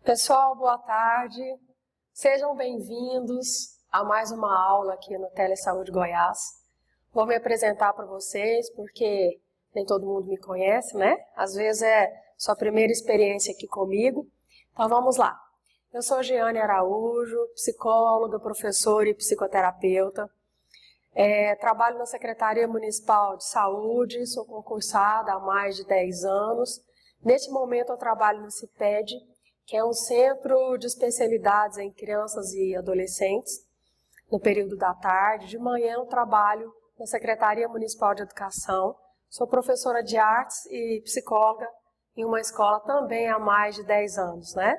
Pessoal, boa tarde. Sejam bem-vindos a mais uma aula aqui no Telesaúde Goiás. Vou me apresentar para vocês porque nem todo mundo me conhece, né? Às vezes é sua primeira experiência aqui comigo. Então vamos lá. Eu sou Jeane Araújo, psicóloga, professora e psicoterapeuta. Trabalho na Secretaria Municipal de Saúde, sou concursada há mais de 10 anos. Neste momento eu trabalho no CIPED, que é um centro de especialidades em crianças e adolescentes, no período da tarde. De manhã eu trabalho na Secretaria Municipal de Educação, sou professora de artes e psicóloga em uma escola também há mais de 10 anos, né?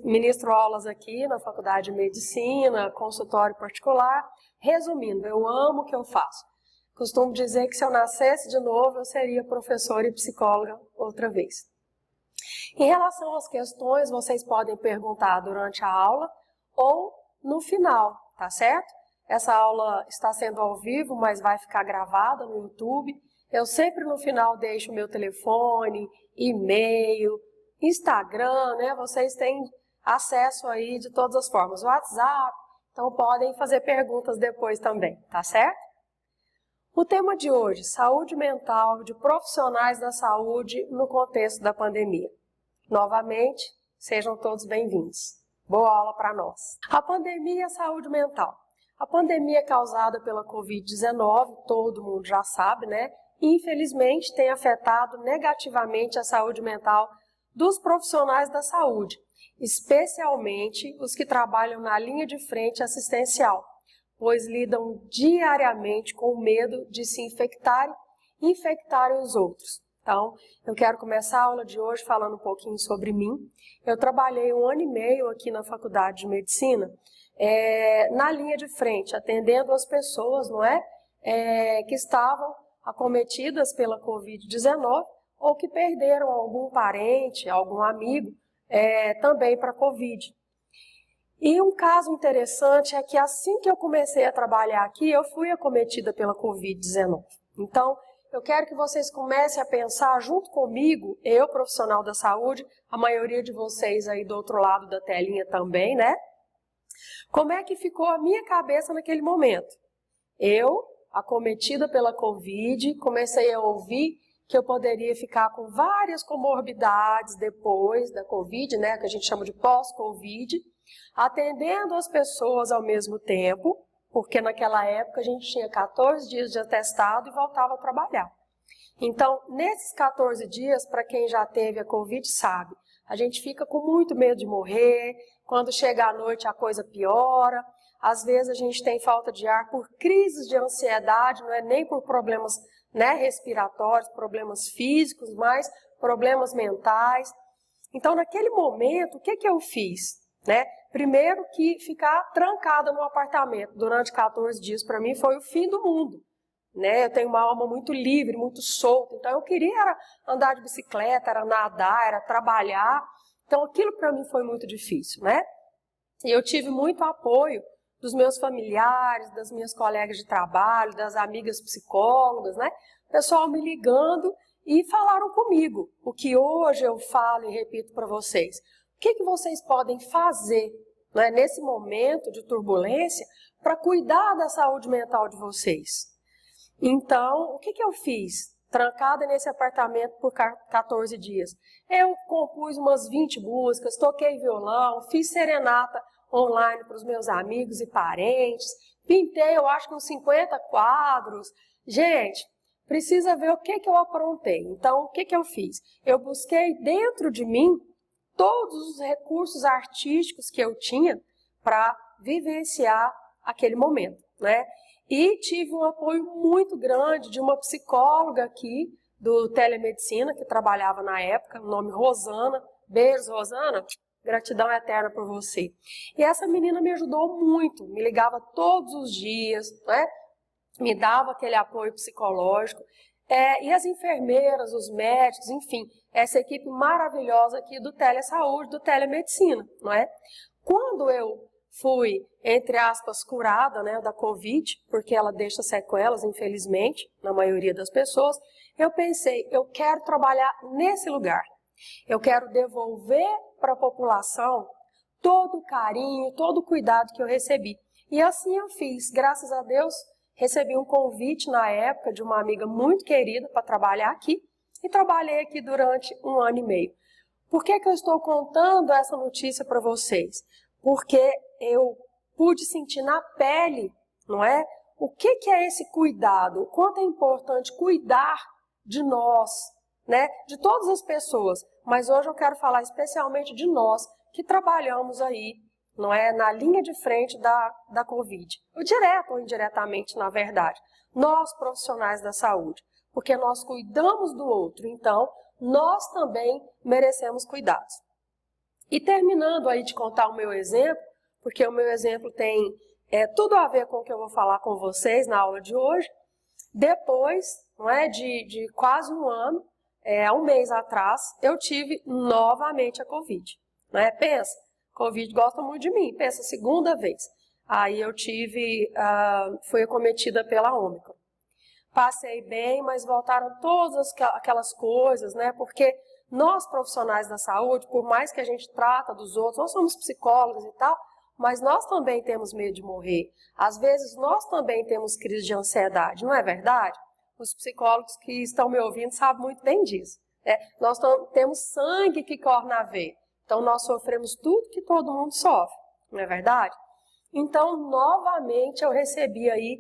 Ministro aulas aqui na Faculdade de Medicina, consultório particular. Resumindo, eu amo o que eu faço. Costumo dizer que se eu nascesse de novo, eu seria professora e psicóloga outra vez. Em relação às questões, vocês podem perguntar durante a aula ou no final, tá certo? Essa aula está sendo ao vivo, mas vai ficar gravada no YouTube. Eu sempre no final deixo o meu telefone, e-mail, Instagram, né? Vocês têm acesso aí de todas as formas, WhatsApp, então podem fazer perguntas depois também, tá certo? O tema de hoje, saúde mental de profissionais da saúde no contexto da pandemia. Novamente, sejam todos bem-vindos. Boa aula para nós. A pandemia e a saúde mental. A pandemia causada pela Covid-19, todo mundo já sabe, né? Infelizmente, tem afetado negativamente a saúde mental dos profissionais da saúde, especialmente os que trabalham na linha de frente assistencial, pois lidam diariamente com o medo de se infectarem e infectarem os outros. Então, eu quero começar a aula de hoje falando um pouquinho sobre mim. Eu trabalhei 1 ano e meio aqui na Faculdade de Medicina, na linha de frente, atendendo as pessoas, que estavam acometidas pela Covid-19 ou que perderam algum parente, algum amigo, também para a Covid. E um caso interessante é que assim que eu comecei a trabalhar aqui, eu fui acometida pela Covid-19. Então, eu quero que vocês comecem a pensar junto comigo, eu, profissional da saúde, a maioria de vocês aí do outro lado da telinha também, né? Como é que ficou a minha cabeça naquele momento? Eu, acometida pela Covid, comecei a ouvir que eu poderia ficar com várias comorbidades depois da Covid, né, que a gente chama de pós-Covid, atendendo as pessoas ao mesmo tempo, porque naquela época a gente tinha 14 dias de atestado e voltava a trabalhar. Então, nesses 14 dias, para quem já teve a Covid sabe, a gente fica com muito medo de morrer, quando chega a noite a coisa piora, às vezes a gente tem falta de ar por crises de ansiedade, não é nem por problemas respiratórios, problemas físicos, mas problemas mentais. Então, naquele momento, o que eu fiz? Primeiro que ficar trancada no apartamento durante 14 dias para mim foi o fim do mundo. Eu tenho uma alma muito livre, muito solta, então eu queria era andar de bicicleta, era nadar, era trabalhar. Então aquilo para mim foi muito difícil, E eu tive muito apoio dos meus familiares, das minhas colegas de trabalho, das amigas psicólogas, Pessoal me ligando e falaram comigo o que hoje eu falo e repito para vocês. O que vocês podem fazer nesse momento de turbulência para cuidar da saúde mental de vocês? Então, o que eu fiz? Trancada nesse apartamento por 14 dias. Eu compus umas 20 músicas, toquei violão, fiz serenata online para os meus amigos e parentes, pintei, eu acho que uns 50 quadros. Gente, precisa ver o que eu aprontei. Então, o que eu fiz? Eu busquei dentro de mim todos os recursos artísticos que eu tinha para vivenciar aquele momento, E tive um apoio muito grande de uma psicóloga aqui do Telemedicina, que trabalhava na época, o nome Rosana. Beijos, Rosana. Gratidão eterna por você. E essa menina me ajudou muito, me ligava todos os dias, Me dava aquele apoio psicológico. E as enfermeiras, os médicos, enfim, essa equipe maravilhosa aqui do Telesaúde, do Telemedicina, Quando eu fui, entre aspas, curada da Covid, porque ela deixa sequelas, infelizmente, na maioria das pessoas, eu pensei, eu quero trabalhar nesse lugar. Eu quero devolver para a população todo o carinho, todo o cuidado que eu recebi. E assim eu fiz. Graças a Deus, recebi um convite na época de uma amiga muito querida para trabalhar aqui. E trabalhei aqui durante 1 ano e meio. Por que eu estou contando essa notícia para vocês? Porque eu pude sentir na pele, não é? O que é esse cuidado? O quanto é importante cuidar de nós, né? De todas as pessoas. Mas hoje eu quero falar especialmente de nós que trabalhamos aí, não é? Na linha de frente da Covid. Direto ou indiretamente, na verdade. Nós, profissionais da saúde. Porque nós cuidamos do outro, então nós também merecemos cuidados. E terminando aí de contar o meu exemplo, porque o meu exemplo tem tudo a ver com o que eu vou falar com vocês na aula de hoje. Depois, não é, de quase 1 ano, 1 mês atrás, eu tive novamente a Covid. Não é? Pensa, Covid gosta muito de mim, pensa, 2ª vez. Aí eu fui acometida pela Ômicron. Passei bem, mas voltaram todas aquelas coisas, né? Porque nós, profissionais da saúde, por mais que a gente trata dos outros, nós somos psicólogos e tal, mas nós também temos medo de morrer. Às vezes, nós também temos crise de ansiedade, não é verdade? Os psicólogos que estão me ouvindo sabem muito bem disso. Né? Nós temos sangue que corre na veia. Então, nós sofremos tudo que todo mundo sofre, não é verdade? Então, novamente, eu recebi aí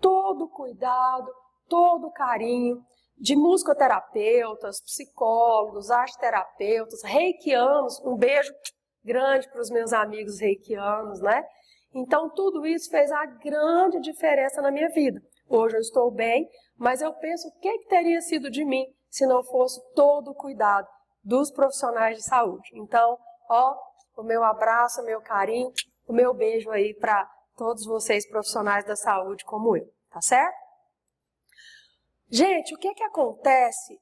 todo o cuidado, todo o carinho de musicoterapeutas, psicólogos, arteterapeutas, reikianos. Um beijo grande para os meus amigos reikianos, né? Então, tudo isso fez a grande diferença na minha vida. Hoje eu estou bem, mas eu penso o que teria sido de mim se não fosse todo o cuidado dos profissionais de saúde. Então, o meu abraço, o meu carinho, o meu beijo aí para todos vocês profissionais da saúde como eu, tá certo? Gente, o que acontece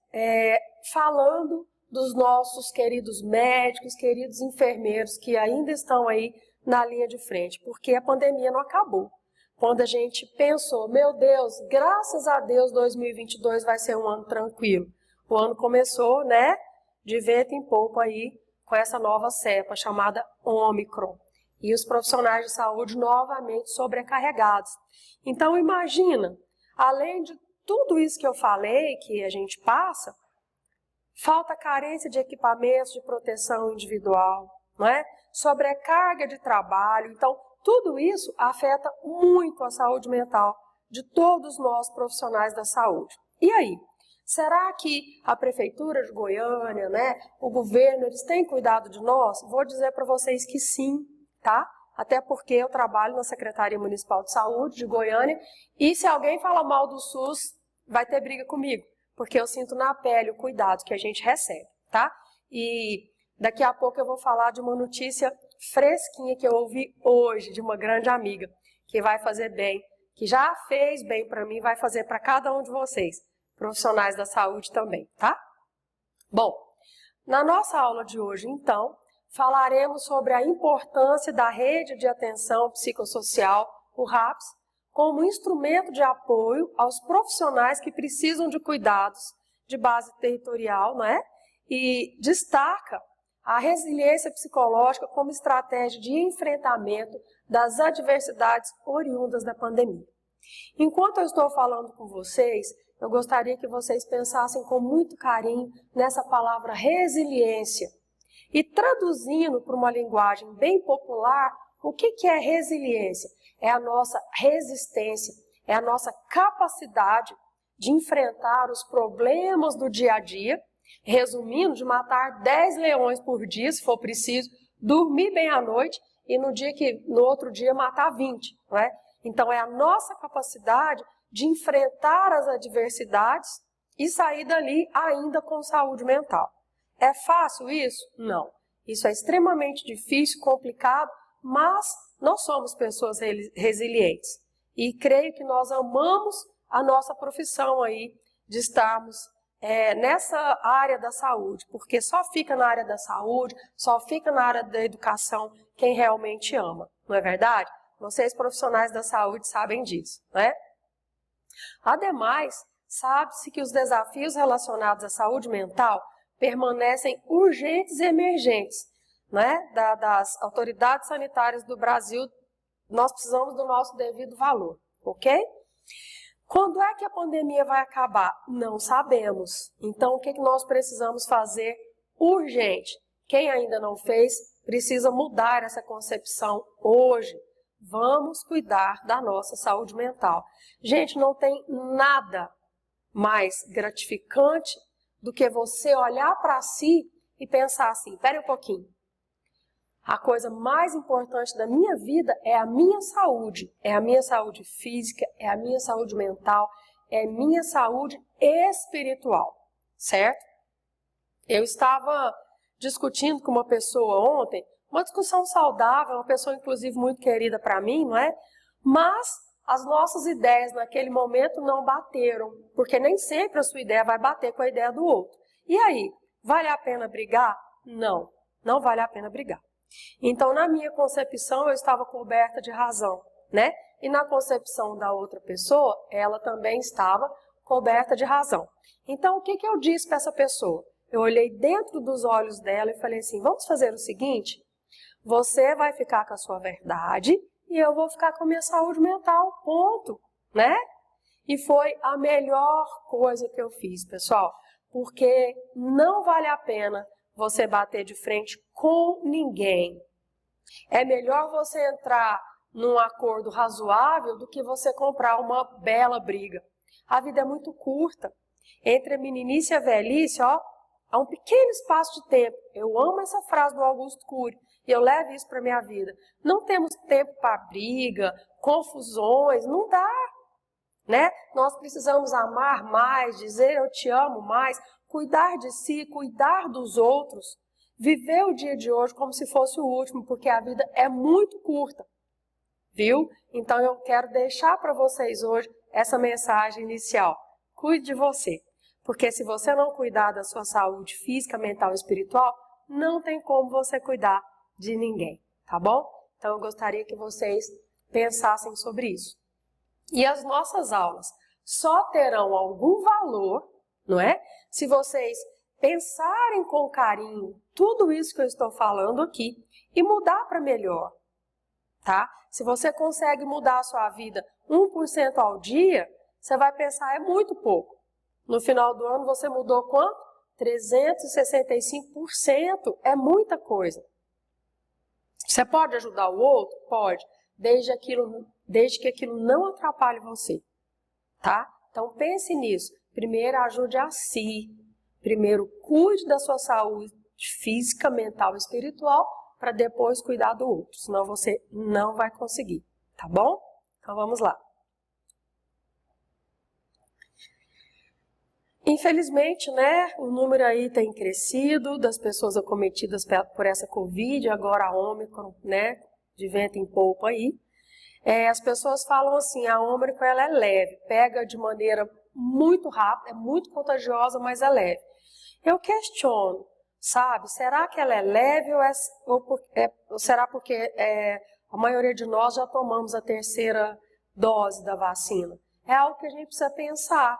falando dos nossos queridos médicos, queridos enfermeiros que ainda estão aí na linha de frente, porque a pandemia não acabou. Quando a gente pensou, meu Deus, graças a Deus 2022 vai ser um ano tranquilo. O ano começou, né, de vento em popa aí com essa nova cepa chamada Ômicron. E os profissionais de saúde novamente sobrecarregados. Então imagina, além de tudo isso que eu falei, que a gente passa, falta carência de equipamentos de proteção individual, não é? Sobrecarga de trabalho. Então, tudo isso afeta muito a saúde mental de todos nós profissionais da saúde. E aí? Será que a Prefeitura de Goiânia, né, o governo, eles têm cuidado de nós? Vou dizer para vocês que sim, tá? Até porque eu trabalho na Secretaria Municipal de Saúde de Goiânia e se alguém falar mal do SUS, vai ter briga comigo, porque eu sinto na pele o cuidado que a gente recebe, tá? E daqui a pouco eu vou falar de uma notícia fresquinha que eu ouvi hoje de uma grande amiga, que vai fazer bem, que já fez bem para mim, vai fazer para cada um de vocês, profissionais da saúde também, tá? Bom, na nossa aula de hoje, então, falaremos sobre a importância da rede de atenção psicossocial, o RAPS, como instrumento de apoio aos profissionais que precisam de cuidados de base territorial, não é? E destaca a resiliência psicológica como estratégia de enfrentamento das adversidades oriundas da pandemia. Enquanto eu estou falando com vocês, eu gostaria que vocês pensassem com muito carinho nessa palavra resiliência. E traduzindo para uma linguagem bem popular, o que é resiliência? É a nossa resistência, é a nossa capacidade de enfrentar os problemas do dia a dia, resumindo, de matar 10 leões por dia, se for preciso, dormir bem à noite e no outro dia matar 20, não é? Então é a nossa capacidade de enfrentar as adversidades e sair dali ainda com saúde mental. É fácil isso? Não. Isso é extremamente difícil, complicado, mas nós somos pessoas resilientes. E creio que nós amamos a nossa profissão aí de estarmos nessa área da saúde, porque só fica na área da saúde, só fica na área da educação quem realmente ama, não é verdade? Vocês profissionais da saúde sabem disso, não é? Ademais, sabe-se que os desafios relacionados à saúde mental permanecem urgentes e emergentes, né? Das autoridades sanitárias do Brasil, nós precisamos do nosso devido valor, ok? Quando é que a pandemia vai acabar? Não sabemos. Então, o que nós precisamos fazer urgente? Quem ainda não fez, precisa mudar essa concepção hoje. Vamos cuidar da nossa saúde mental. Gente, não tem nada mais gratificante do que você olhar para si e pensar assim, espere um pouquinho. A coisa mais importante da minha vida é a minha saúde. É a minha saúde física, é a minha saúde mental, é a minha saúde espiritual, certo? Eu estava discutindo com uma pessoa ontem, uma discussão saudável, uma pessoa inclusive muito querida para mim, não é? Mas as nossas ideias naquele momento não bateram, porque nem sempre a sua ideia vai bater com a ideia do outro. E aí, vale a pena brigar? Não, não vale a pena brigar. Então, na minha concepção, eu estava coberta de razão, né? E na concepção da outra pessoa, ela também estava coberta de razão. Então, o que eu disse para essa pessoa? Eu olhei dentro dos olhos dela e falei assim, vamos fazer o seguinte, você vai ficar com a sua verdade e eu vou ficar com a minha saúde mental, ponto, né? E foi a melhor coisa que eu fiz, pessoal, porque não vale a pena você bater de frente com ninguém. É melhor você entrar num acordo razoável do que você comprar uma bela briga. A vida é muito curta. Entre a meninice e a velhice, ó, há um pequeno espaço de tempo. Eu amo essa frase do Augusto Cury e eu levo isso para a minha vida. Não temos tempo para briga, confusões, não dá, né? Nós precisamos amar mais, dizer eu te amo mais, cuidar de si, cuidar dos outros, viver o dia de hoje como se fosse o último, porque a vida é muito curta, viu? Então eu quero deixar para vocês hoje essa mensagem inicial. Cuide de você, porque se você não cuidar da sua saúde física, mental e espiritual, não tem como você cuidar de ninguém, tá bom? Então eu gostaria que vocês pensassem sobre isso. E as nossas aulas só terão algum valor, não é? Se vocês pensarem com carinho tudo isso que eu estou falando aqui e mudar para melhor, tá? Se você consegue mudar a sua vida 1% ao dia, você vai pensar, é muito pouco. No final do ano você mudou quanto? 365%, é muita coisa. Você pode ajudar o outro? Pode, desde que aquilo não atrapalhe você, tá? Então pense nisso. Primeiro ajude a si. Primeiro cuide da sua saúde física, mental e espiritual para depois cuidar do outro. Senão você não vai conseguir, tá bom? Então vamos lá. Infelizmente, né, o número aí tem crescido das pessoas acometidas por essa Covid, agora a Ômicron, né, de vento em polpa aí. As pessoas falam assim, a Ômicron ela é leve, pega de maneira muito rápida, é muito contagiosa, mas é leve. Eu questiono, sabe, será que ela é leve ou será porque a maioria de nós já tomamos a terceira dose da vacina? É algo que a gente precisa pensar,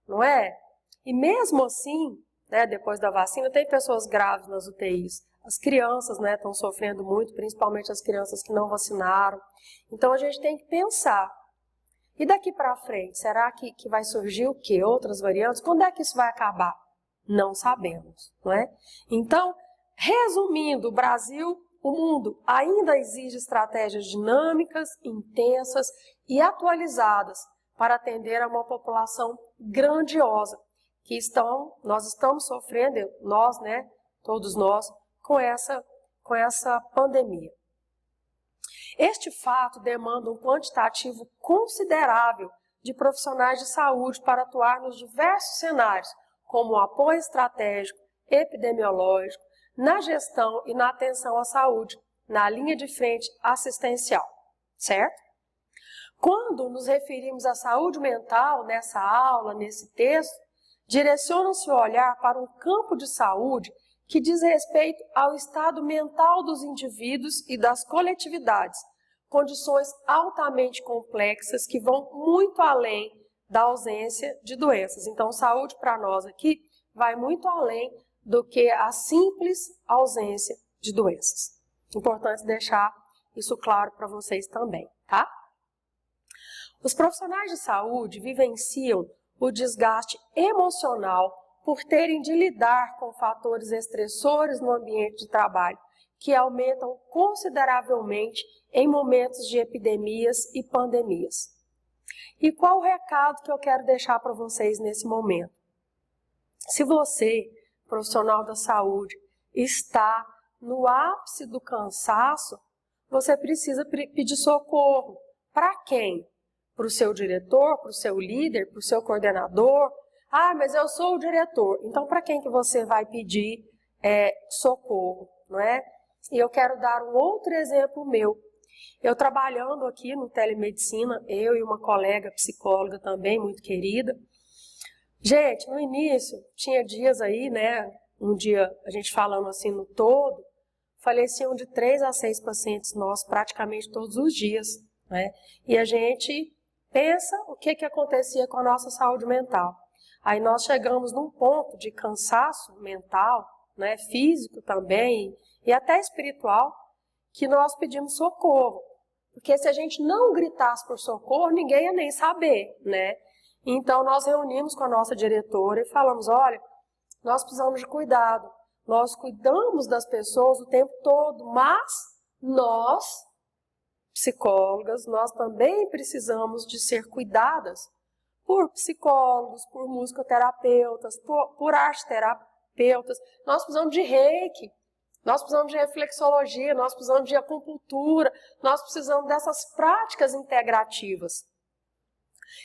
não é? E mesmo assim, né, depois da vacina, tem pessoas graves nas UTIs. As crianças, né, estão sofrendo muito, principalmente as crianças que não vacinaram. Então a gente tem que pensar. E daqui para frente, será que vai surgir o quê? Outras variantes? Quando é que isso vai acabar? Não sabemos, não é? Então, resumindo, o Brasil, o mundo ainda exige estratégias dinâmicas, intensas e atualizadas para atender a uma população grandiosa que nós estamos sofrendo, nós, né, todos nós, com essa pandemia. Este fato demanda um quantitativo considerável de profissionais de saúde para atuar nos diversos cenários, como o apoio estratégico, epidemiológico, na gestão e na atenção à saúde, na linha de frente assistencial, certo? Quando nos referimos à saúde mental nessa aula, nesse texto, direciona-se o olhar para um campo de saúde que diz respeito ao estado mental dos indivíduos e das coletividades, condições altamente complexas que vão muito além da ausência de doenças. Então, saúde para nós aqui vai muito além do que a simples ausência de doenças. Importante deixar isso claro para vocês também, tá? Os profissionais de saúde vivenciam o desgaste emocional por terem de lidar com fatores estressores no ambiente de trabalho, que aumentam consideravelmente em momentos de epidemias e pandemias. E qual o recado que eu quero deixar para vocês nesse momento? Se você, profissional da saúde, está no ápice do cansaço, você precisa pedir socorro. Para quem? Para o seu diretor, para o seu líder, para o seu coordenador? Ah, mas eu sou o diretor. Então, para quem que você vai pedir socorro, não é? E eu quero dar um outro exemplo meu. Eu trabalhando aqui no telemedicina, eu e uma colega psicóloga também, muito querida. Gente, no início, tinha dias aí, né? Um dia, a gente falando assim no todo, faleciam de 3 a 6 pacientes nossos praticamente todos os dias, né? E a gente pensa o que acontecia com a nossa saúde mental. Aí nós chegamos num ponto de cansaço mental, né? Físico também e até espiritual, que nós pedimos socorro. Porque se a gente não gritasse por socorro, ninguém ia nem saber, né? Então nós reunimos com a nossa diretora e falamos, olha, nós precisamos de cuidado. Nós cuidamos das pessoas o tempo todo, mas nós, psicólogas, nós também precisamos de ser cuidadas por psicólogos, por musicoterapeutas, por arteterapeutas. Nós precisamos de reiki, nós precisamos de reflexologia, nós precisamos de acupuntura, nós precisamos dessas práticas integrativas.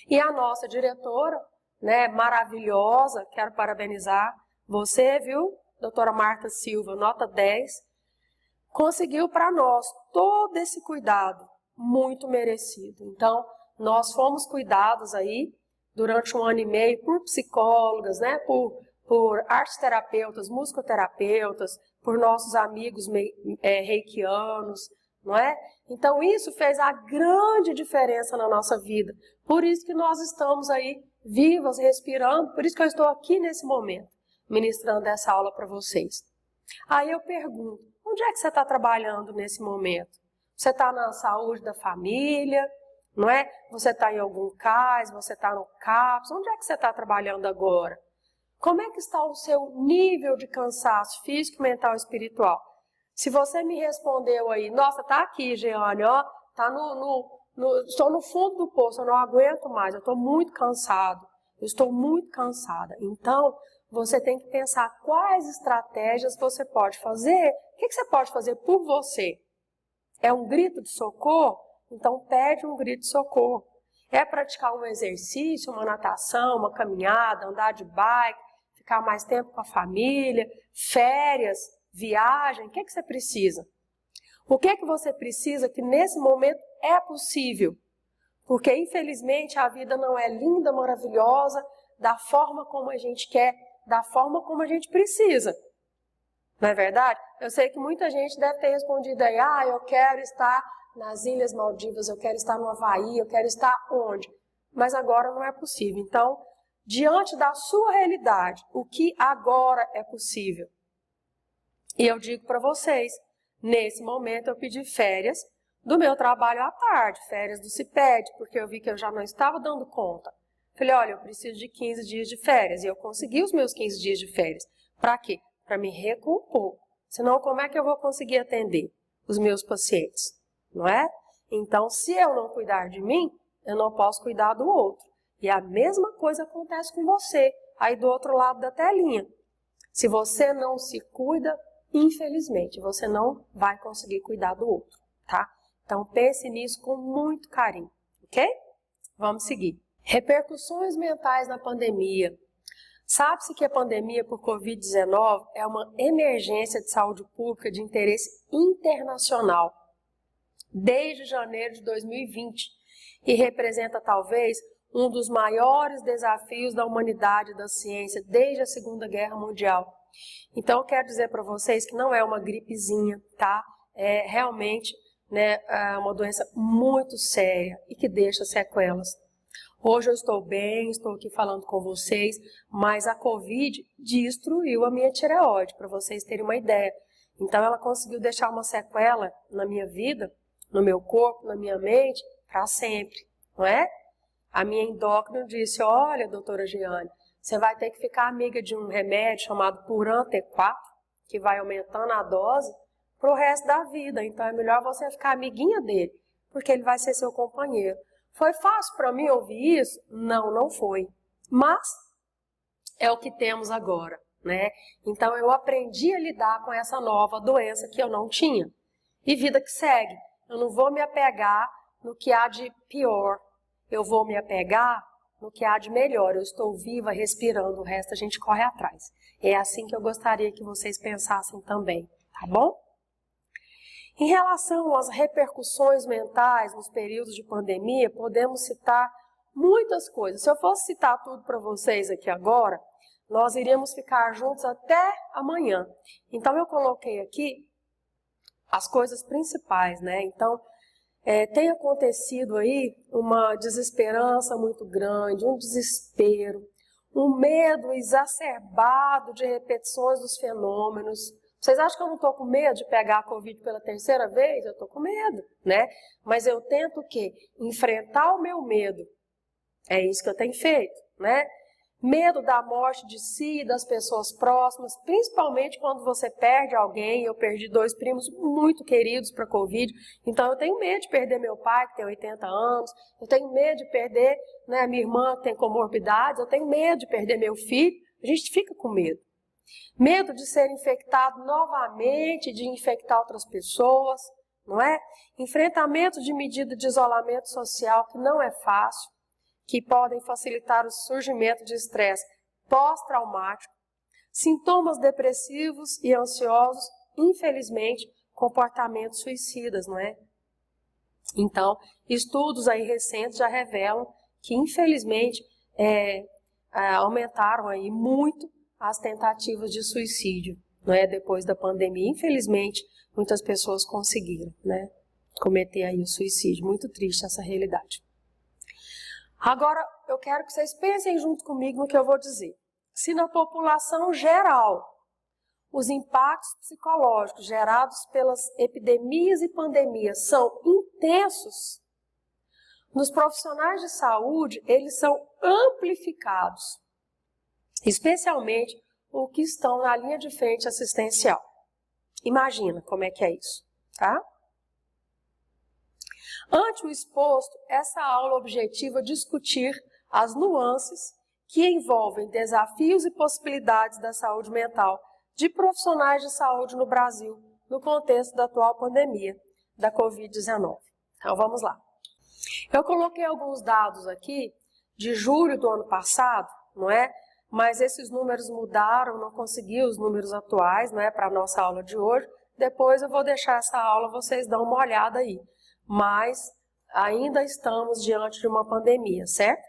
E a nossa diretora, né, maravilhosa, quero parabenizar você, viu, doutora Marta Silva, nota 10, conseguiu para nós todo esse cuidado muito merecido. Então, nós fomos cuidados aí durante 1 ano e meio por psicólogas, né, por arteterapeutas, musicoterapeutas, por nossos amigos reikianos, não é? Então isso fez a grande diferença na nossa vida. Por isso que nós estamos aí vivas, respirando, por isso que eu estou aqui nesse momento, ministrando essa aula para vocês. Aí eu pergunto, onde é que você está trabalhando nesse momento? Você está na saúde da família, não é? Você está em algum CAS, você está no CAPS, onde é que você está trabalhando agora? Como é que está o seu nível de cansaço físico, mental e espiritual? Se você me respondeu aí, nossa, tá aqui, Jeane, ó, tá estou no fundo do poço, eu não aguento mais, eu estou muito cansado, eu estou muito cansada. Então, você tem que pensar quais estratégias você pode fazer. O que você pode fazer por você? É um grito de socorro? Então, pede um grito de socorro. É praticar um exercício, uma natação, uma caminhada, andar de bike, ficar mais tempo com a família, férias, viagem, o que você precisa? O que você precisa que nesse momento é possível? Porque infelizmente a vida não é linda, maravilhosa, da forma como a gente quer, da forma como a gente precisa. Não é verdade? Eu sei que muita gente deve ter respondido aí, eu quero estar nas Ilhas Maldivas, eu quero estar no Havaí, eu quero estar onde? Mas agora não é possível. Então, diante da sua realidade, o que agora é possível? E eu digo para vocês, nesse momento eu pedi férias do meu trabalho à tarde, férias do CIPED, porque eu vi que eu já não estava dando conta. Falei, olha, eu preciso de 15 dias de férias, e eu consegui os meus 15 dias de férias. Para quê? Para me recompor. Senão, como é que eu vou conseguir atender os meus pacientes? Não é? Então, se eu não cuidar de mim, eu não posso cuidar do outro. E a mesma coisa acontece com você, aí do outro lado da telinha. Se você não se cuida, infelizmente, você não vai conseguir cuidar do outro, tá? Então, pense nisso com muito carinho, ok? Vamos seguir. Repercussões mentais na pandemia. Sabe-se que a pandemia por Covid-19 é uma emergência de saúde pública de interesse internacional desde janeiro de 2020 e representa talvez um dos maiores desafios da humanidade e da ciência desde a Segunda Guerra Mundial. Então, eu quero dizer para vocês que não é uma gripezinha, tá? É realmente, né, uma doença muito séria e que deixa sequelas. Hoje eu estou bem, estou aqui falando com vocês, mas a Covid destruiu a minha tireoide, para vocês terem uma ideia. Então ela conseguiu deixar uma sequela na minha vida, no meu corpo, na minha mente, para sempre, não é? A minha endócrina disse, olha, doutora Giane, você vai ter que ficar amiga de um remédio chamado Puran T4, que vai aumentando a dose para o resto da vida. Então é melhor você ficar amiguinha dele, porque ele vai ser seu companheiro. Foi fácil para mim ouvir isso? Não, não foi. Mas é o que temos agora, né? Então eu aprendi a lidar com essa nova doença que eu não tinha. E vida que segue. Eu não vou me apegar no que há de pior. Eu vou me apegar no que há de melhor. Eu estou viva, respirando, o resto a gente corre atrás. É assim que eu gostaria que vocês pensassem também, tá bom? Em relação às repercussões mentais nos períodos de pandemia, podemos citar muitas coisas. Se eu fosse citar tudo para vocês aqui agora, nós iríamos ficar juntos até amanhã. Então eu coloquei aqui as coisas principais, né? Então, tem acontecido aí uma desesperança muito grande, um desespero, um medo exacerbado de repetições dos fenômenos. Vocês acham que eu não estou com medo de pegar a Covid pela terceira vez? Eu estou com medo, né? Mas eu tento o quê? Enfrentar o meu medo. É isso que eu tenho feito, né? Medo da morte de si e das pessoas próximas, principalmente quando você perde alguém. Eu perdi 2 primos muito queridos para a Covid, então eu tenho medo de perder meu pai, que tem 80 anos, eu tenho medo de perder, né, minha irmã, que tem comorbidades, eu tenho medo de perder meu filho. A gente fica com medo. Medo de ser infectado novamente, de infectar outras pessoas, não é? Enfrentamento de medida de isolamento social, que não é fácil, que podem facilitar o surgimento de estresse pós-traumático, sintomas depressivos e ansiosos, infelizmente, comportamentos suicidas, não é? Então, estudos aí recentes já revelam que, infelizmente, aumentaram aí muito as tentativas de suicídio, não é? Depois da pandemia, infelizmente, muitas pessoas conseguiram, né, cometer aí o suicídio. Muito triste essa realidade. Agora, eu quero que vocês pensem junto comigo no que eu vou dizer. Se na população geral, os impactos psicológicos gerados pelas epidemias e pandemias são intensos, nos profissionais de saúde, eles são amplificados, especialmente os que estão na linha de frente assistencial. Imagina como é que é isso, tá? Ante o exposto, essa aula objetiva discutir as nuances que envolvem desafios e possibilidades da saúde mental de profissionais de saúde no Brasil, no contexto da atual pandemia da Covid-19. Então, vamos lá. Eu coloquei alguns dados aqui de julho do ano passado, não é? Mas esses números mudaram, não consegui os números atuais, né, para a nossa aula de hoje. Depois eu vou deixar essa aula, vocês dão uma olhada aí. Mas ainda estamos diante de uma pandemia, certo?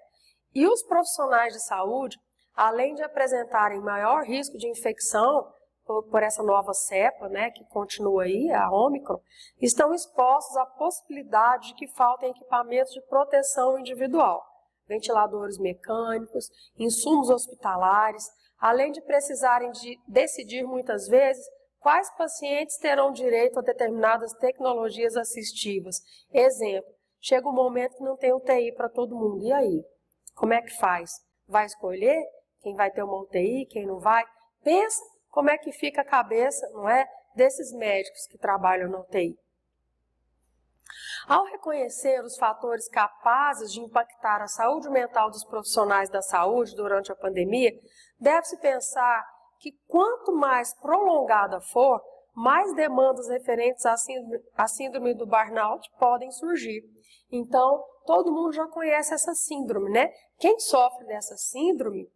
E os profissionais de saúde, além de apresentarem maior risco de infecção por essa nova cepa, né, que continua aí, a Ômicron, estão expostos à possibilidade de que faltem equipamentos de proteção individual, ventiladores mecânicos, insumos hospitalares, além de precisarem decidir muitas vezes quais pacientes terão direito a determinadas tecnologias assistivas. Exemplo, chega um momento que não tem UTI para todo mundo. E aí? Como é que faz? Vai escolher quem vai ter uma UTI, quem não vai? Pensa como é que fica a cabeça, não é, desses médicos que trabalham na UTI. Ao reconhecer os fatores capazes de impactar a saúde mental dos profissionais da saúde durante a pandemia, deve-se pensar que quanto mais prolongada for, mais demandas referentes à síndrome do burnout podem surgir. Então, todo mundo já conhece essa síndrome, né? Quem sofre dessa síndrome,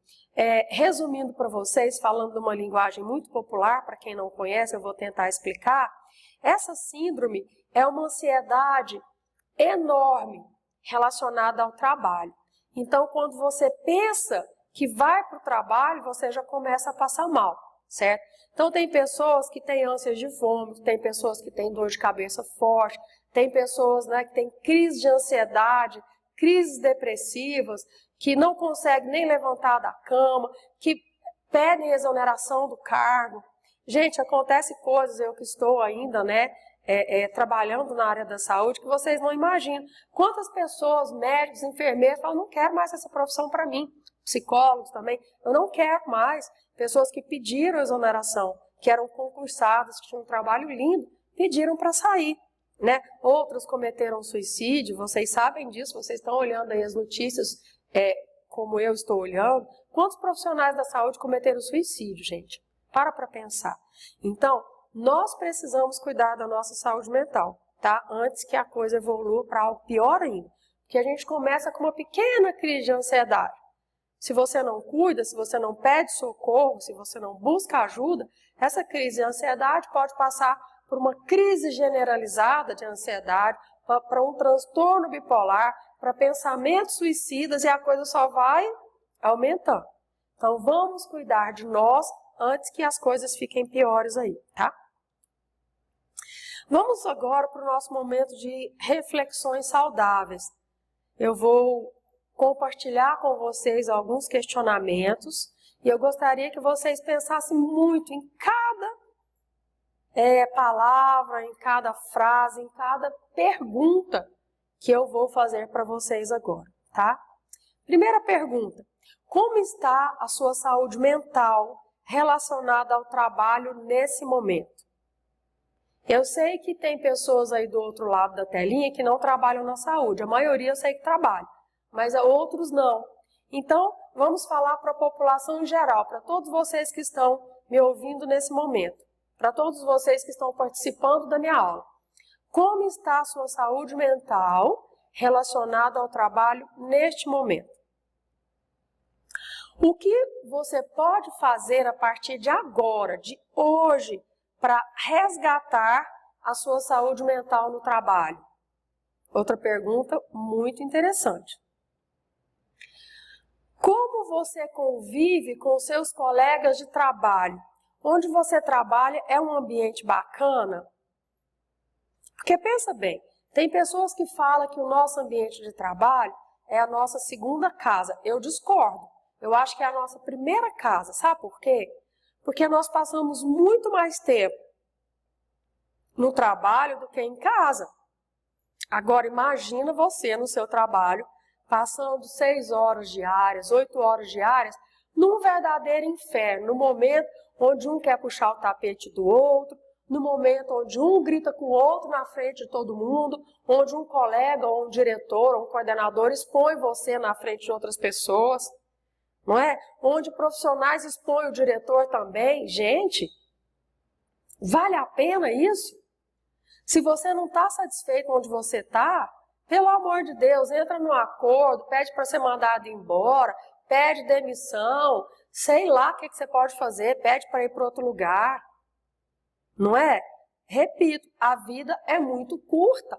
resumindo para vocês, falando de uma linguagem muito popular, para quem não conhece, eu vou tentar explicar. Essa síndrome é uma ansiedade enorme relacionada ao trabalho. Então, quando você pensa que vai para o trabalho, você já começa a passar mal, certo? Então, tem pessoas que têm ânsias de vômito, tem pessoas que têm dor de cabeça forte, tem pessoas, né, que têm crise de ansiedade, crises depressivas, que não conseguem nem levantar da cama, que pedem exoneração do cargo. Gente, acontece coisas, eu que estou ainda, trabalhando na área da saúde, que vocês não imaginam. Quantas pessoas, médicos, enfermeiros, falam, não quero mais essa profissão para mim. Psicólogos também, eu não quero mais. Pessoas que pediram exoneração, que eram concursadas, que tinham um trabalho lindo, pediram para sair. Outros cometeram suicídio, vocês sabem disso, vocês estão olhando aí as notícias, como eu estou olhando. Quantos profissionais da saúde cometeram suicídio, gente? Para pensar. Então, nós precisamos cuidar da nossa saúde mental, tá? Antes que a coisa evolua para algo pior ainda. Porque a gente começa com uma pequena crise de ansiedade. Se você não cuida, se você não pede socorro, se você não busca ajuda, essa crise de ansiedade pode passar por uma crise generalizada de ansiedade, para um transtorno bipolar, para pensamentos suicidas e a coisa só vai aumentando. Então, vamos cuidar de nós antes que as coisas fiquem piores aí, tá? Vamos agora para o nosso momento de reflexões saudáveis. Eu vou compartilhar com vocês alguns questionamentos e eu gostaria que vocês pensassem muito em cada palavra, em cada frase, em cada pergunta que eu vou fazer para vocês agora, tá? Primeira pergunta: como está a sua saúde mental relacionada ao trabalho nesse momento? Eu sei que tem pessoas aí do outro lado da telinha que não trabalham na saúde, a maioria eu sei que trabalha, mas outros não. Então, vamos falar para a população em geral, para todos vocês que estão me ouvindo nesse momento, para todos vocês que estão participando da minha aula. Como está a sua saúde mental relacionada ao trabalho neste momento? O que você pode fazer a partir de agora, de hoje, para resgatar a sua saúde mental no trabalho? Outra pergunta muito interessante. Como você convive com seus colegas de trabalho? Onde você trabalha é um ambiente bacana? Porque pensa bem, tem pessoas que falam que o nosso ambiente de trabalho é a nossa segunda casa. Eu discordo. Eu acho que é a nossa primeira casa. Sabe por quê? Porque nós passamos muito mais tempo no trabalho do que em casa. Agora, imagina você no seu trabalho, passando 6 horas diárias, 8 horas diárias, num verdadeiro inferno, no momento onde um quer puxar o tapete do outro, no momento onde um grita com o outro na frente de todo mundo, onde um colega, ou um diretor, ou um coordenador expõe você na frente de outras pessoas, não é? Onde profissionais expõem o diretor também. Gente, vale a pena isso? Se você não está satisfeito onde você está, pelo amor de Deus, entra num acordo, pede para ser mandado embora, pede demissão, sei lá o que você pode fazer, pede para ir para outro lugar. Não é? Repito, a vida é muito curta.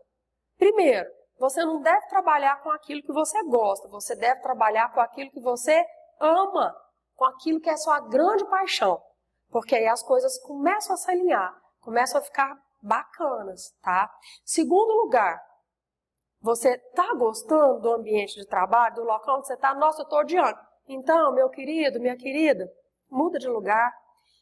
Primeiro, você não deve trabalhar com aquilo que você gosta, você deve trabalhar com aquilo que você ama, com aquilo que é sua grande paixão, porque aí as coisas começam a se alinhar, começam a ficar bacanas, tá? Segundo lugar, você está gostando do ambiente de trabalho, do local onde você está? Nossa, eu estou odiando. Então, meu querido, minha querida, muda de lugar.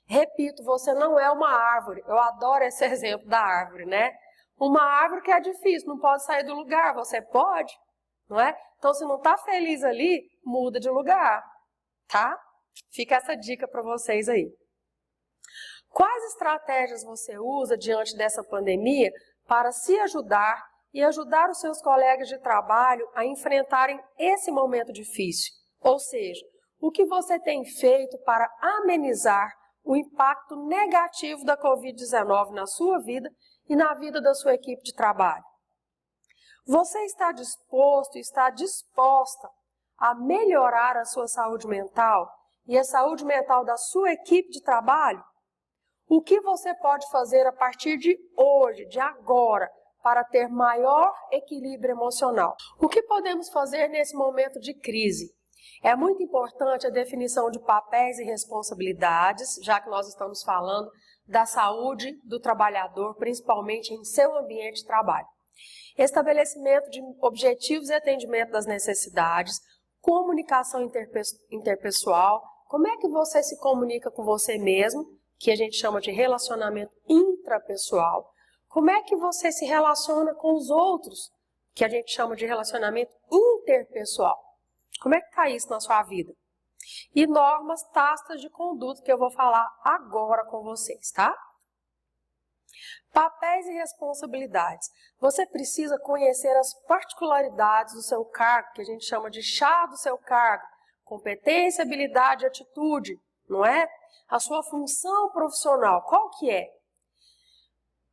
Repito, você não é uma árvore. Eu adoro esse exemplo da árvore, né? Uma árvore que é difícil, não pode sair do lugar. Você pode, não é? Então, se não está feliz ali, muda de lugar, tá? Fica essa dica para vocês aí. Quais estratégias você usa diante dessa pandemia para se ajudar e ajudar os seus colegas de trabalho a enfrentarem esse momento difícil? Ou seja, o que você tem feito para amenizar o impacto negativo da Covid-19 na sua vida e na vida da sua equipe de trabalho? Você está disposto, está disposta a melhorar a sua saúde mental e a saúde mental da sua equipe de trabalho? O que você pode fazer a partir de hoje, de agora, para ter maior equilíbrio emocional? O que podemos fazer nesse momento de crise? É muito importante a definição de papéis e responsabilidades, já que nós estamos falando da saúde do trabalhador, principalmente em seu ambiente de trabalho. Estabelecimento de objetivos e atendimento das necessidades, comunicação interpessoal, como é que você se comunica com você mesmo, que a gente chama de relacionamento intrapessoal, como é que você se relaciona com os outros, que a gente chama de relacionamento interpessoal. Como é que está isso na sua vida? E normas tácitas de conduta, que eu vou falar agora com vocês, tá? Papéis e responsabilidades. Você precisa conhecer as particularidades do seu cargo, que a gente chama de chave do seu cargo. Competência, habilidade, atitude, não é? A sua função profissional, qual que é?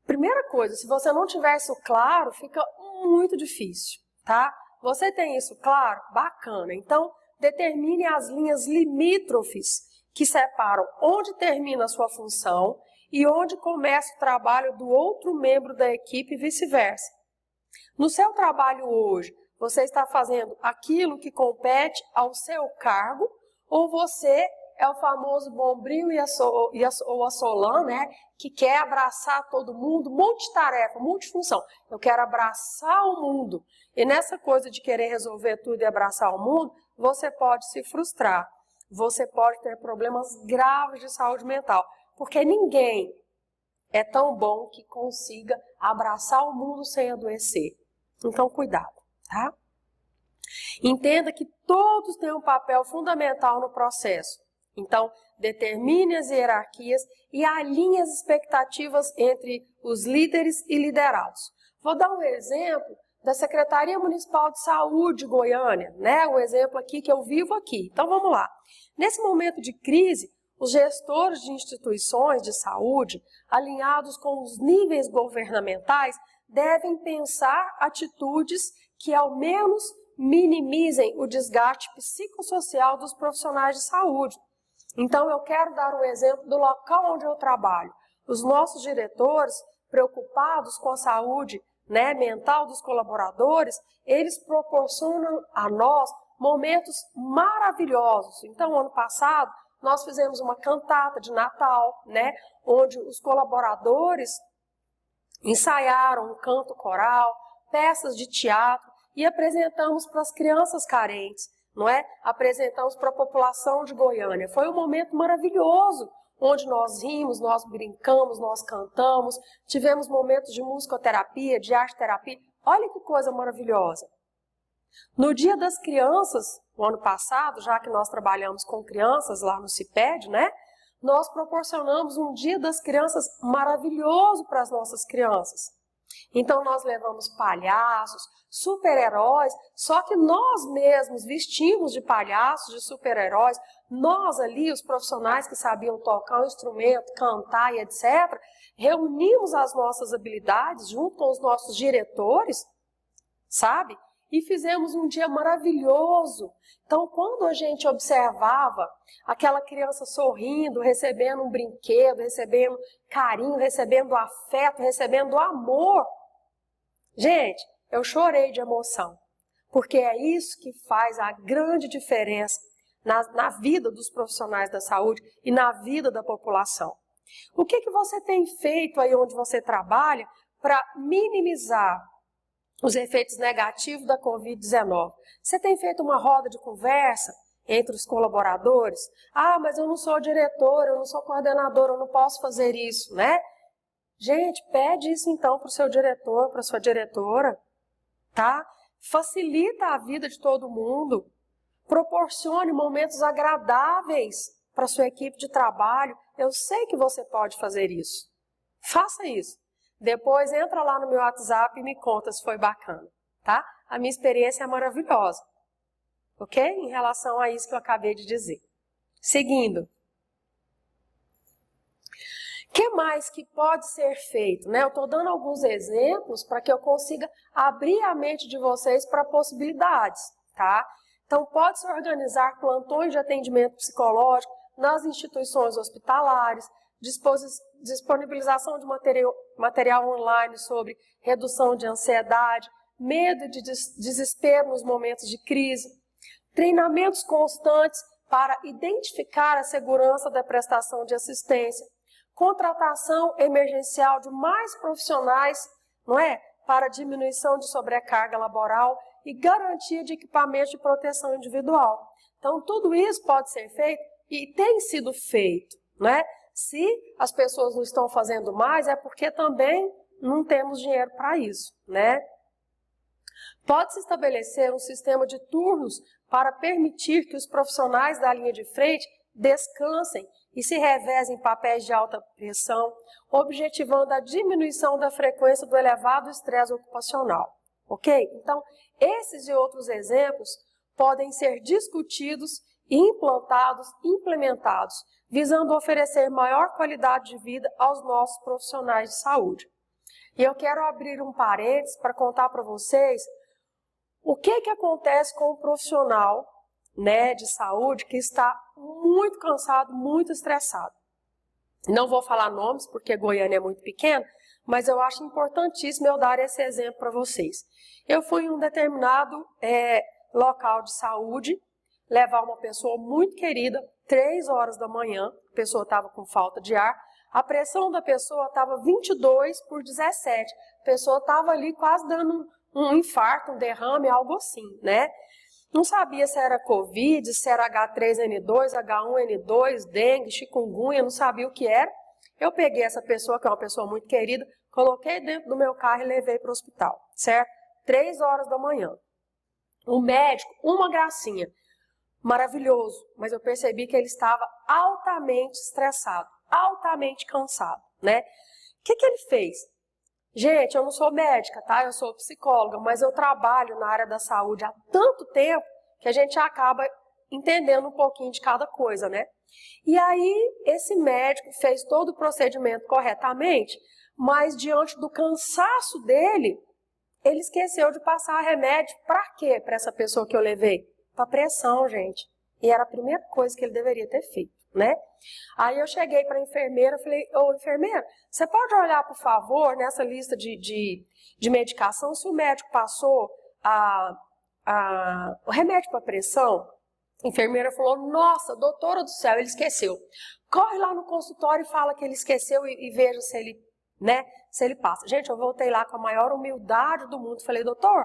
Primeira coisa, se você não tiver isso claro, fica muito difícil, tá? Você tem isso claro? Bacana. Então, determine as linhas limítrofes que separam onde termina a sua função e onde começa o trabalho do outro membro da equipe e vice-versa. No seu trabalho hoje, você está fazendo aquilo que compete ao seu cargo ou você é o famoso bombril ou a Solan, né, que quer abraçar todo mundo, multitarefa, multifunção. Eu quero abraçar o mundo. E nessa coisa de querer resolver tudo e abraçar o mundo, você pode se frustrar. Você pode ter problemas graves de saúde mental. Porque ninguém é tão bom que consiga abraçar o mundo sem adoecer. Então, cuidado, tá? Entenda que todos têm um papel fundamental no processo. Então, determine as hierarquias e alinhe as expectativas entre os líderes e liderados. Vou dar um exemplo da Secretaria Municipal de Saúde de Goiânia, né? Um exemplo aqui que eu vivo aqui. Então, vamos lá. Nesse momento de crise, os gestores de instituições de saúde, alinhados com os níveis governamentais, devem pensar atitudes que, ao menos, minimizem o desgaste psicossocial dos profissionais de saúde. Então, eu quero dar um exemplo do local onde eu trabalho. Os nossos diretores, preocupados com a saúde, né, mental dos colaboradores, eles proporcionam a nós momentos maravilhosos. Então, ano passado, nós fizemos uma cantata de Natal, né, onde os colaboradores ensaiaram um canto coral, peças de teatro e apresentamos para as crianças carentes, não é? Apresentamos para a população de Goiânia. Foi um momento maravilhoso, onde nós rimos, nós brincamos, nós cantamos, tivemos momentos de musicoterapia, de arte-terapia. Olha que coisa maravilhosa. No Dia das Crianças, o ano passado, já que nós trabalhamos com crianças lá no CIPED, né? Nós proporcionamos um Dia das Crianças maravilhoso para as nossas crianças. Então nós levamos palhaços, super-heróis, só que nós mesmos vestimos de palhaços, de super-heróis, nós ali, os profissionais que sabiam tocar um instrumento, cantar e etc., reunimos as nossas habilidades junto com os nossos diretores, sabe? E fizemos um dia maravilhoso. Então, quando a gente observava aquela criança sorrindo, recebendo um brinquedo, recebendo carinho, recebendo afeto, recebendo amor, gente, eu chorei de emoção. Porque é isso que faz a grande diferença na vida dos profissionais da saúde e na vida da população. O que você tem feito aí onde você trabalha para minimizar os efeitos negativos da Covid-19? Você tem feito uma roda de conversa entre os colaboradores? Ah, mas eu não sou diretor, eu não sou coordenador, eu não posso fazer isso, né? Gente, pede isso então para o seu diretor, para a sua diretora, tá? Facilita a vida de todo mundo. Proporcione momentos agradáveis para a sua equipe de trabalho. Eu sei que você pode fazer isso. Faça isso. Depois entra lá no meu WhatsApp e me conta se foi bacana, tá? A minha experiência é maravilhosa, ok? Em relação a isso que eu acabei de dizer. Seguindo. O que mais que pode ser feito, né? Eu estou dando alguns exemplos para que eu consiga abrir a mente de vocês para possibilidades, tá? Então, pode-se organizar plantões de atendimento psicológico nas instituições hospitalares, disponibilização de material online sobre redução de ansiedade, medo de desespero nos momentos de crise, treinamentos constantes para identificar a segurança da prestação de assistência, contratação emergencial de mais profissionais, não é? para diminuição de sobrecarga laboral e garantia de equipamentos de proteção individual. Então, tudo isso pode ser feito e tem sido feito, né? Se as pessoas não estão fazendo mais, é porque também não temos dinheiro para isso, né? Pode-se estabelecer um sistema de turnos para permitir que os profissionais da linha de frente descansem e se revezem em papéis de alta pressão, objetivando a diminuição da frequência do elevado estresse ocupacional. Ok? Então, esses e outros exemplos podem ser discutidos e implementados, visando oferecer maior qualidade de vida aos nossos profissionais de saúde. E eu quero abrir um parênteses para contar para vocês o que acontece com o profissional, né, de saúde que está muito cansado, muito estressado. Não vou falar nomes porque Goiânia é muito pequena, mas eu acho importantíssimo eu dar esse exemplo para vocês. Eu fui em um determinado local de saúde levar uma pessoa muito querida, 3 horas da manhã, a pessoa estava com falta de ar, a pressão da pessoa estava 22/17, a pessoa estava ali quase dando um infarto, um derrame, algo assim, né? Não sabia se era Covid, se era H3N2, H1N2, dengue, chikungunya, não sabia o que era. Eu peguei essa pessoa, que é uma pessoa muito querida, coloquei dentro do meu carro e levei para o hospital, certo? 3 horas da manhã. O médico, uma gracinha, maravilhoso, mas eu percebi que ele estava altamente estressado, altamente cansado, né? O que ele fez? Gente, eu não sou médica, tá? Eu sou psicóloga, mas eu trabalho na área da saúde há tanto tempo que a gente acaba entendendo um pouquinho de cada coisa, né? E aí, esse médico fez todo o procedimento corretamente, mas diante do cansaço dele, ele esqueceu de passar remédio para quê? Para essa pessoa que eu levei? Para pressão, gente. E era a primeira coisa que ele deveria ter feito, né? Aí eu cheguei para a enfermeira e falei, ô enfermeira, você pode olhar, por favor, nessa lista de medicação, se o médico passou o remédio para pressão? A enfermeira falou, nossa, doutora do céu, ele esqueceu. Corre lá no consultório e fala que ele esqueceu e veja se ele, né, se ele passa. Gente, eu voltei lá com a maior humildade do mundo, falei, doutor,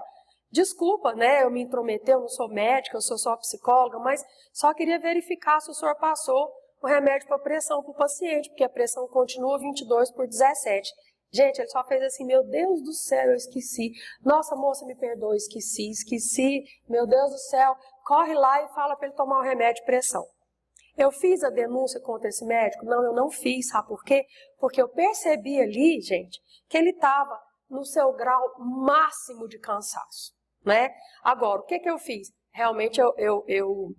desculpa, né, eu me intrometi, eu não sou médica, eu sou só psicóloga, mas só queria verificar se o senhor passou o remédio para pressão para o paciente, porque a pressão continua 22/17. Gente, ele só fez assim, meu Deus do céu, eu esqueci. Nossa, moça, me perdoe, esqueci. Meu Deus do céu, corre lá e fala para ele tomar o remédio de pressão. Eu fiz a denúncia contra esse médico? Não, eu não fiz, sabe por quê? Porque eu percebi ali, gente, que ele estava no seu grau máximo de cansaço, né? Agora, o que eu fiz? Realmente eu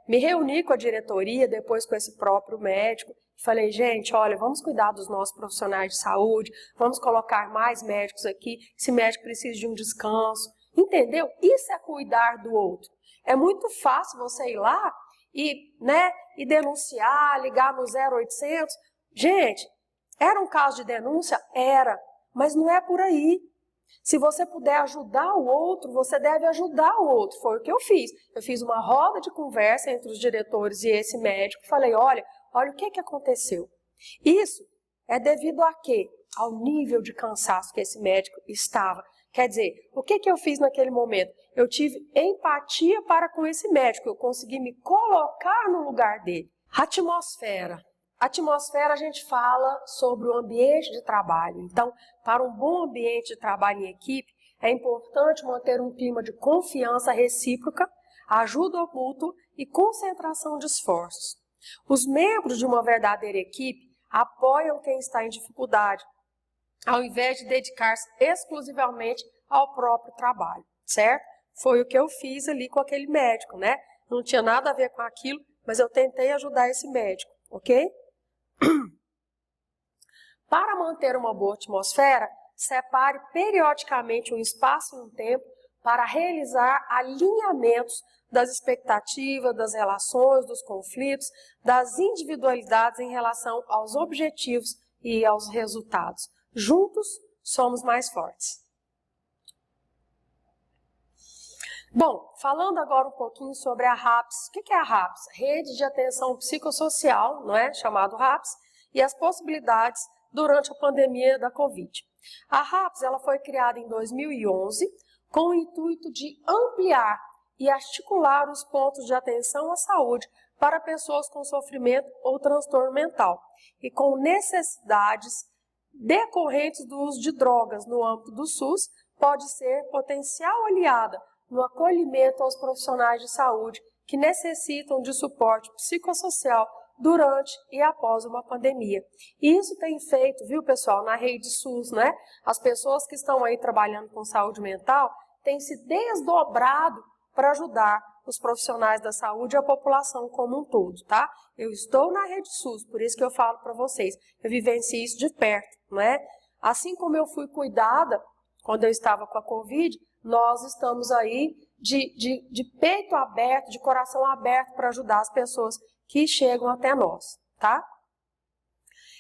me reuni com a diretoria, depois com esse próprio médico, e falei, gente, olha, vamos cuidar dos nossos profissionais de saúde, vamos colocar mais médicos aqui, esse médico precisa de um descanso, entendeu? Isso é cuidar do outro. É muito fácil você ir lá e denunciar, ligar no 0800. Gente, era um caso de denúncia? Era, mas não é por aí. Se você puder ajudar o outro, você deve ajudar o outro. Foi o que eu fiz. Eu fiz uma roda de conversa entre os diretores e esse médico. Falei, olha o que aconteceu. Isso é devido a quê? Ao nível de cansaço que esse médico estava. Quer dizer, o que eu fiz naquele momento? Eu tive empatia para com esse médico. Eu consegui me colocar no lugar dele. Atmosfera. Atmosfera, a gente fala sobre o ambiente de trabalho. Então, para um bom ambiente de trabalho em equipe, é importante manter um clima de confiança recíproca, ajuda mútua e concentração de esforços. Os membros de uma verdadeira equipe apoiam quem está em dificuldade, ao invés de dedicar-se exclusivamente ao próprio trabalho, certo? Foi o que eu fiz ali com aquele médico, né? Não tinha nada a ver com aquilo, mas eu tentei ajudar esse médico, ok? Para manter uma boa atmosfera, separe periodicamente um espaço e um tempo para realizar alinhamentos das expectativas, das relações, dos conflitos, das individualidades em relação aos objetivos e aos resultados. Juntos, somos mais fortes. Bom, falando agora um pouquinho sobre a RAPS. O que é a RAPS? Rede de Atenção Psicossocial, não é? Chamado RAPS, e as possibilidades durante a pandemia da Covid. A RAPS ela foi criada em 2011 com o intuito de ampliar e articular os pontos de atenção à saúde para pessoas com sofrimento ou transtorno mental e com necessidades decorrentes do uso de drogas no âmbito do SUS, pode ser potencial aliada no acolhimento aos profissionais de saúde que necessitam de suporte psicossocial durante e após uma pandemia. E isso tem feito, viu, pessoal, na rede SUS, né? As pessoas que estão aí trabalhando com saúde mental têm se desdobrado para ajudar os profissionais da saúde e a população como um todo, tá? Eu estou na rede SUS, por isso que eu falo para vocês, eu vivenciei isso de perto, né? Assim como eu fui cuidada quando eu estava com a Covid, nós estamos aí de peito aberto, de coração aberto para ajudar as pessoas que chegam até nós, tá?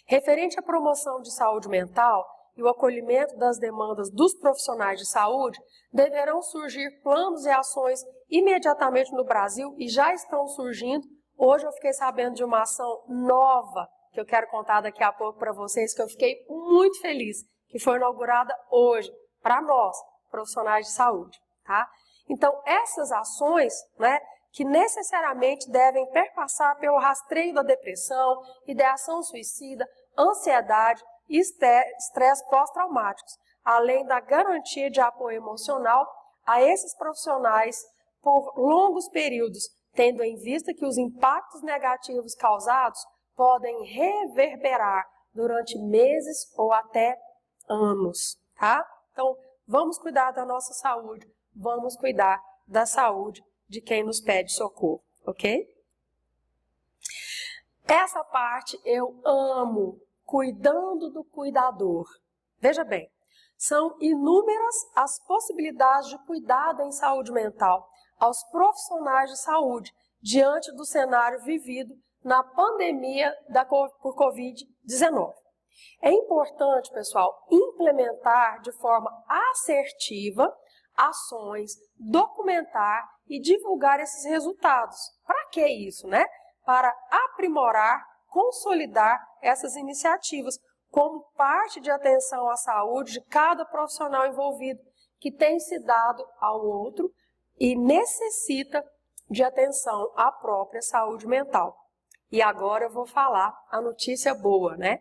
Referente à promoção de saúde mental e o acolhimento das demandas dos profissionais de saúde, deverão surgir planos e ações imediatamente no Brasil e já estão surgindo. Hoje eu fiquei sabendo de uma ação nova que eu quero contar daqui a pouco para vocês, que eu fiquei muito feliz, que foi inaugurada hoje para nós, profissionais de saúde, tá? Então, essas ações, né, que necessariamente devem perpassar pelo rastreio da depressão, ideação suicida, ansiedade e estresse pós-traumáticos, além da garantia de apoio emocional a esses profissionais por longos períodos, tendo em vista que os impactos negativos causados podem reverberar durante meses ou até anos, tá? Então, vamos cuidar da nossa saúde, vamos cuidar da saúde de quem nos pede socorro, ok? Essa parte eu amo, cuidando do cuidador. Veja bem, são inúmeras as possibilidades de cuidado em saúde mental aos profissionais de saúde diante do cenário vivido na pandemia por Covid-19. É importante, pessoal, implementar de forma assertiva ações, documentar e divulgar esses resultados. Para que isso, né? Para aprimorar, consolidar essas iniciativas como parte de atenção à saúde de cada profissional envolvido que tem se dado ao outro e necessita de atenção à própria saúde mental. E agora eu vou falar a notícia boa, né?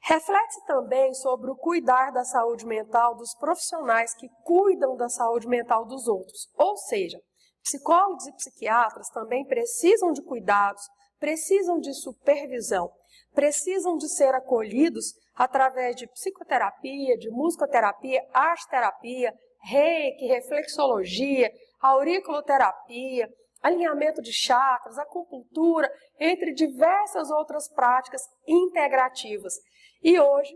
Reflete também sobre o cuidar da saúde mental dos profissionais que cuidam da saúde mental dos outros. Ou seja, psicólogos e psiquiatras também precisam de cuidados, precisam de supervisão, precisam de ser acolhidos através de psicoterapia, de musicoterapia, arte-terapia, reiki, reflexologia, auriculoterapia, alinhamento de chakras, acupuntura, entre diversas outras práticas integrativas. E hoje,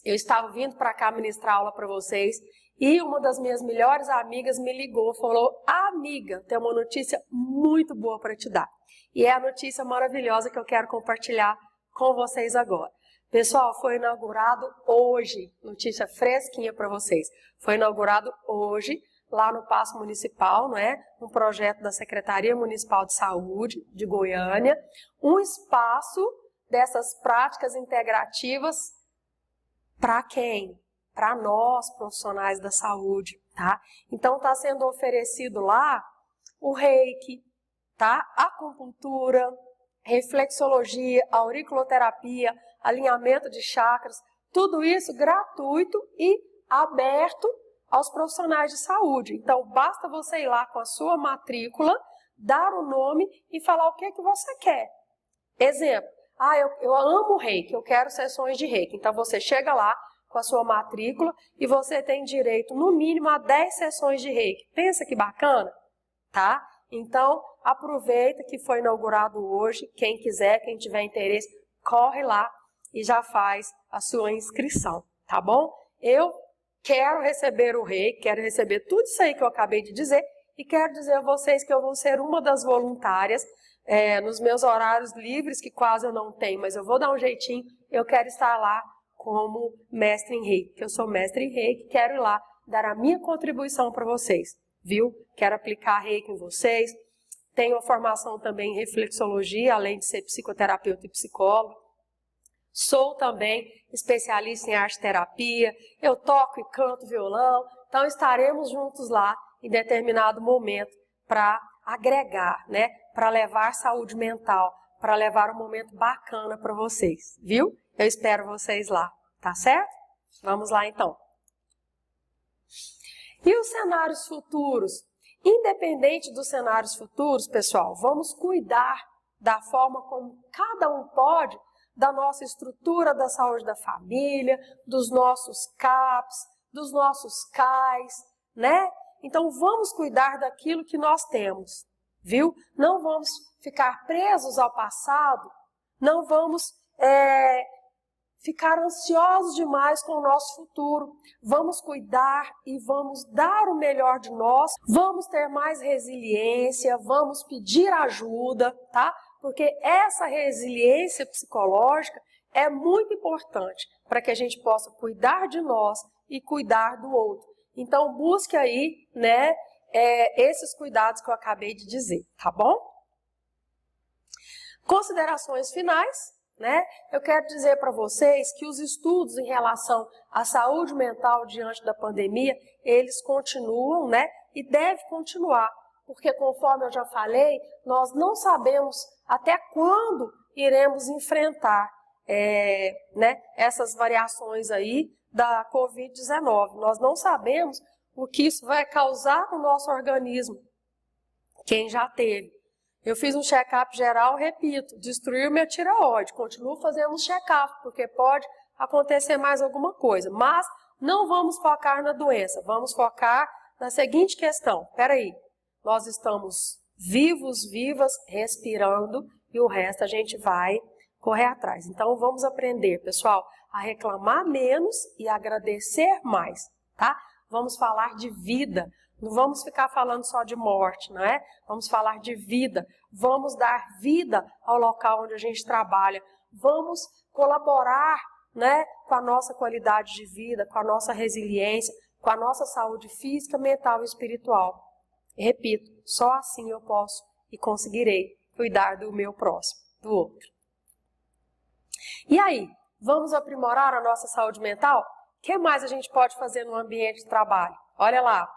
eu estava vindo para cá ministrar aula para vocês e uma das minhas melhores amigas me ligou, falou: amiga, tem uma notícia muito boa para te dar. E é a notícia maravilhosa que eu quero compartilhar com vocês agora. Pessoal, foi inaugurado hoje, notícia fresquinha para vocês, foi inaugurado hoje, lá no Paço Municipal, não é? Um projeto da Secretaria Municipal de Saúde de Goiânia, um espaço dessas práticas integrativas para quem? Para nós, profissionais da saúde, tá? Então, está sendo oferecido lá o reiki, tá? Acupuntura, reflexologia, auriculoterapia, alinhamento de chakras, tudo isso gratuito e aberto aos profissionais de saúde. Então, basta você ir lá com a sua matrícula, dar o nome e falar o que você quer. Exemplo, eu amo reiki, eu quero sessões de reiki. Então, você chega lá com a sua matrícula e você tem direito, no mínimo, a 10 sessões de reiki. Pensa que bacana, tá? Então, aproveita que foi inaugurado hoje. Quem quiser, quem tiver interesse, corre lá e já faz a sua inscrição, tá bom? Eu quero receber o reiki, quero receber tudo isso aí que eu acabei de dizer e quero dizer a vocês que eu vou ser uma das voluntárias nos meus horários livres, que quase eu não tenho, mas eu vou dar um jeitinho, eu quero estar lá como mestre em reiki, que eu sou mestre em reiki, quero ir lá dar a minha contribuição para vocês, viu? Quero aplicar reiki em vocês, tenho a formação também em reflexologia, além de ser psicoterapeuta e psicólogo, Sou também especialista em arte-terapia, eu toco e canto violão, então estaremos juntos lá em determinado momento para agregar, né? Para levar saúde mental, para levar um momento bacana para vocês, viu? Eu espero vocês lá, tá certo? Vamos lá então. E os cenários futuros? Independente dos cenários futuros, pessoal, vamos cuidar da forma como cada um pode, da nossa estrutura da saúde da família, dos nossos CAPs, dos nossos CAIs, né? Então vamos cuidar daquilo que nós temos, viu? Não vamos ficar presos ao passado, não vamos ficar ansiosos demais com o nosso futuro. Vamos cuidar e vamos dar o melhor de nós, vamos ter mais resiliência, vamos pedir ajuda, tá? Porque essa resiliência psicológica é muito importante para que a gente possa cuidar de nós e cuidar do outro. Então busque aí, né, esses cuidados que eu acabei de dizer, tá bom? Considerações finais. Né? Eu quero dizer para vocês que os estudos em relação à saúde mental diante da pandemia, eles continuam, né? E devem continuar, porque conforme eu já falei, nós não sabemos até quando iremos enfrentar né, essas variações aí da Covid-19. Nós não sabemos o que isso vai causar no nosso organismo, quem já teve. Eu fiz um check-up geral, repito, destruiu minha tireoide, continuo fazendo um check-up, porque pode acontecer mais alguma coisa. Mas não vamos focar na doença, vamos focar na seguinte questão. Peraí, nós estamos vivos, vivas, respirando, e o resto a gente vai correr atrás. Então vamos aprender, pessoal, a reclamar menos e agradecer mais, tá? Vamos falar de vida. Não vamos ficar falando só de morte, não é? Vamos falar de vida. Vamos dar vida ao local onde a gente trabalha. Vamos colaborar, né, com a nossa qualidade de vida, com a nossa resiliência, com a nossa saúde física, mental e espiritual. E repito, só assim eu posso e conseguirei cuidar do meu próximo, do outro. E aí, vamos aprimorar a nossa saúde mental? O que mais a gente pode fazer no ambiente de trabalho? Olha lá.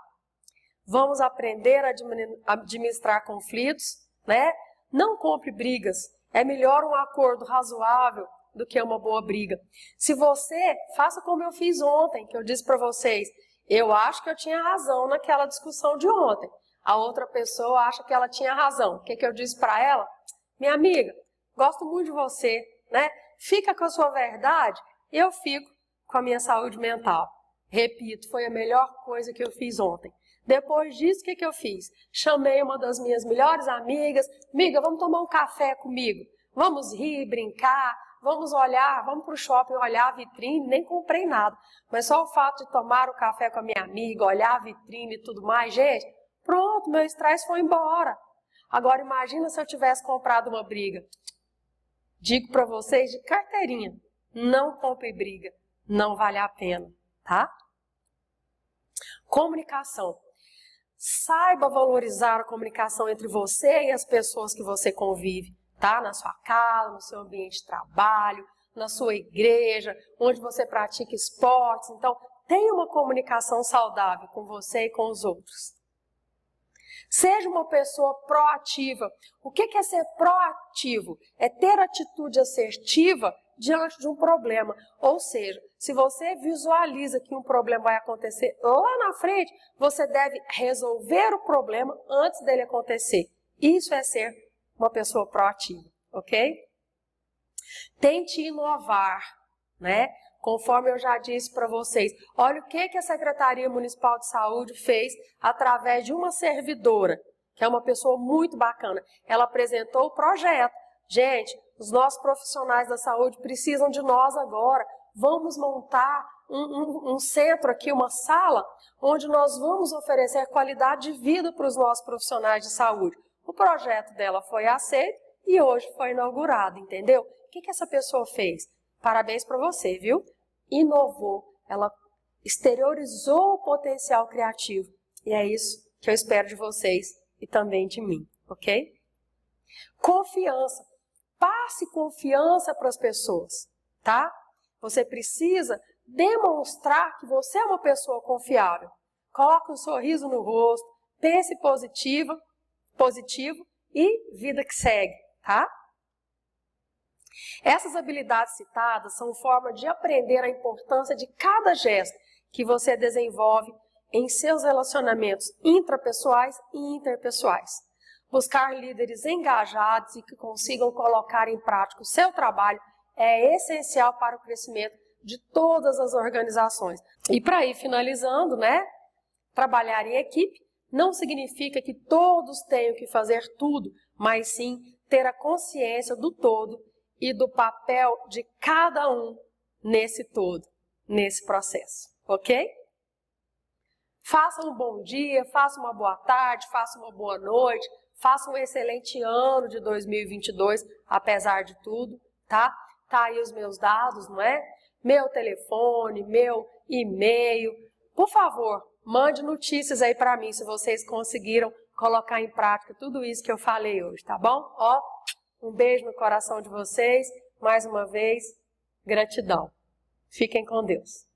Vamos aprender a administrar conflitos, né? Não compre brigas. É melhor um acordo razoável do que uma boa briga. Se você, faça como eu fiz ontem, que eu disse para vocês, eu acho que eu tinha razão naquela discussão de ontem. A outra pessoa acha que ela tinha razão. O que eu disse para ela? Minha amiga, gosto muito de você, né? Fica com a sua verdade e eu fico com a minha saúde mental. Repito, foi a melhor coisa que eu fiz ontem. Depois disso, o que eu fiz? Chamei uma das minhas melhores amigas. Amiga, vamos tomar um café comigo. Vamos rir, brincar, vamos olhar, vamos para o shopping olhar a vitrine. Nem comprei nada, mas só o fato de tomar o café com a minha amiga, olhar a vitrine e tudo mais, gente, pronto, meu estresse foi embora. Agora imagina se eu tivesse comprado uma briga. Digo para vocês de carteirinha, não compre briga, não vale a pena, tá? Comunicação. Saiba valorizar a comunicação entre você e as pessoas que você convive, tá? Na sua casa, no seu ambiente de trabalho, na sua igreja, onde você pratica esportes. Então, tenha uma comunicação saudável com você e com os outros. Seja uma pessoa proativa. O que é ser proativo? É ter atitude assertiva diante de um problema. Ou seja, se você visualiza que um problema vai acontecer lá na frente, você deve resolver o problema antes dele acontecer. Isso é ser uma pessoa proativa, ok? Tente inovar, né? Conforme eu já disse para vocês, olha o que a Secretaria Municipal de Saúde fez através de uma servidora, que é uma pessoa muito bacana. Ela apresentou o projeto. Gente, os nossos profissionais da saúde precisam de nós agora. Vamos montar um centro aqui, uma sala, onde nós vamos oferecer qualidade de vida para os nossos profissionais de saúde. O projeto dela foi aceito e hoje foi inaugurado, entendeu? O que essa pessoa fez? Parabéns para você, viu? Inovou, ela exteriorizou o potencial criativo. E é isso que eu espero de vocês e também de mim, ok? Confiança. Passe confiança para as pessoas, tá? Você precisa demonstrar que você é uma pessoa confiável. Coloque um sorriso no rosto, pense positivo e vida que segue, tá? Essas habilidades citadas são forma de aprender a importância de cada gesto que você desenvolve em seus relacionamentos intrapessoais e interpessoais. Buscar líderes engajados e que consigam colocar em prática o seu trabalho é essencial para o crescimento de todas as organizações. E para ir finalizando, né? Trabalhar em equipe não significa que todos tenham que fazer tudo, mas sim ter a consciência do todo e do papel de cada um nesse todo, nesse processo, ok? Faça um bom dia, faça uma boa tarde, faça uma boa noite, faça um excelente ano de 2022, apesar de tudo, tá? Tá aí os meus dados, não é? Meu telefone, meu e-mail. Por favor, mande notícias aí para mim se vocês conseguiram colocar em prática tudo isso que eu falei hoje, tá bom? Ó, um beijo no coração de vocês, mais uma vez, gratidão. Fiquem com Deus.